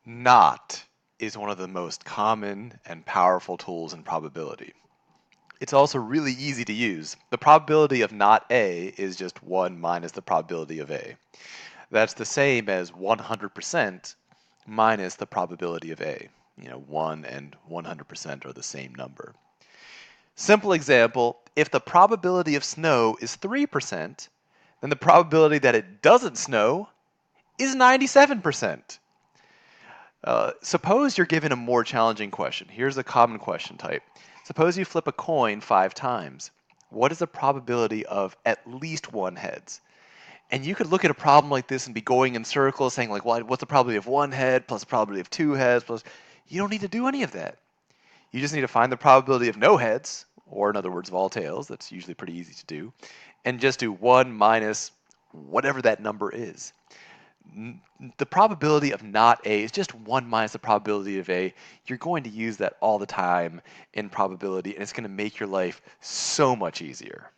Not is one of the most common and powerful tools in probability. It's also really easy to use. The probability of not A is just 1 minus the probability of A. That's the same as 100% minus the probability of A. 1 and 100% are the same number. Simple example, if the probability of snow is 3%, then the probability that it doesn't snow is 97%. Suppose you're given a more challenging question. Here's a common question type. Suppose you flip a coin 5 times. What is the probability of at least one heads? And you could look at a problem like this and be going in circles saying like, well, what's the probability of one head plus the probability of two heads plus... You don't need to do any of that. You just need to find the probability of no heads, or in other words, of all tails. That's usually pretty easy to do. And just do 1 minus whatever that number is. The probability of not A is just 1 minus the probability of A. You're going to use that all the time in probability, and it's going to make your life so much easier.